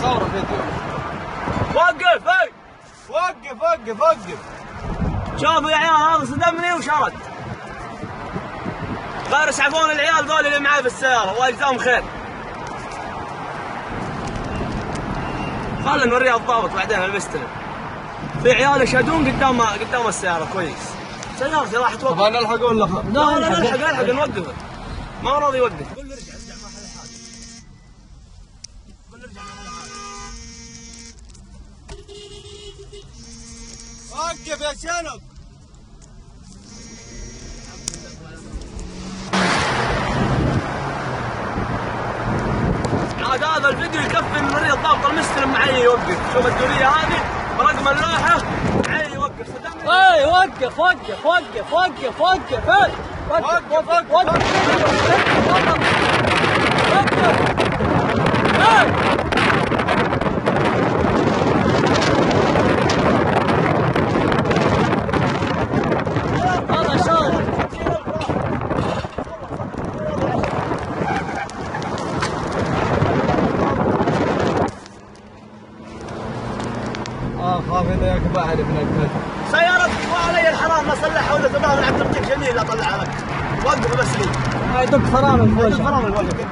صور فيديو. وقف اي وقف وقف وقف. شوفوا يا عيال هذا صدمني وشرد. غير يسعفون العيال ذول اللي معي في السيارة الله يجزاهم خير. خلنا نوريها الضابط بعدين المستلم. في عيال يشهدون قدام السيارة كويس. سيارتي راح توقف. طبعا نلحق ولا لا نلحق نوقفه. ما راضي يوقف. قول له ارجع ما حل حاجة. قول له ارجع ما حل حاجة. وقف يا شنب. عاد هذا الفيديو يكفي ان نوري الضابط المستلم معي يوقف. شوف الدورية هذه برقم اللوحة معي يوقف. اي وقف وقف وقف وقف وقف اي وقف وقف وقف هذا شاطر. خاف اذا ياك بعد ابن الكلب. سيارتك وعلي الحرام ما صلحها ولا تبغى من عند ترتيب جميل اطلعها لك. وقف بس لي. يدق فرامل في يدق وجهك. فرامل في وجهك.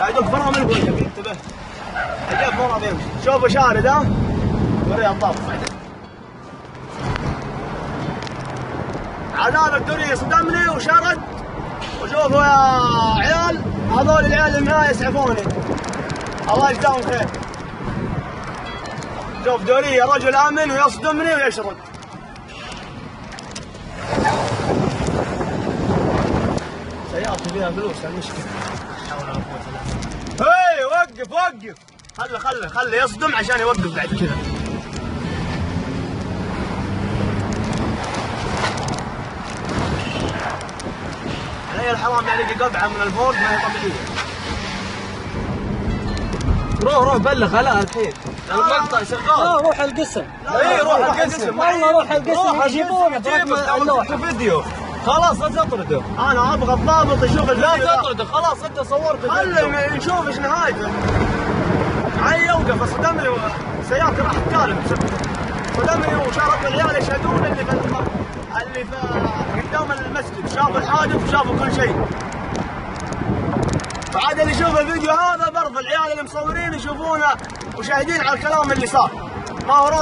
يدق فرامل في وجهك انتبه. الجيب ما راضي يمشي. شوفوا شارد ها. وريه الضابط بعدين. عذاب الدوري صدمني وشرد. وشوفوا يا عيال هذول العيال اللي معاي يسعفوني. الله يجزاهم خير. شوف دورية رجل آمن ويصدمني ويشرد. سيارتي فيها فلوس المشكلة. لا حول ولا قوة إلا بالله. هي وقف وقف. خله يصدم عشان يوقف بعد كذا. علي الحرام يعني قطعة من الفوق ما هي طبيعية. روح بلغ هلا الحين. المقطع شغال. روح القسم. اي روح القسم. والله روح القسم يجيبونه برقم اللوحة. فيديو. خلاص لا تطرده. أنا أبغى الضابط يشوف لا الفيديو. تطرده خلاص انت صورت الفيديو. خله نشوف ايش نهايته. معي يوقف صدمني سيارتي راح تكالب. صدمني وشاركوا العيال يشهدون اللي في قدام المسجد شافوا الحادث وشافوا كل شيء. فعاد اللي يشوف الفيديو هذا برضه العيال اللي مصورين يشوفونه وشاهدين على الكلام اللي صار. ما هو راضي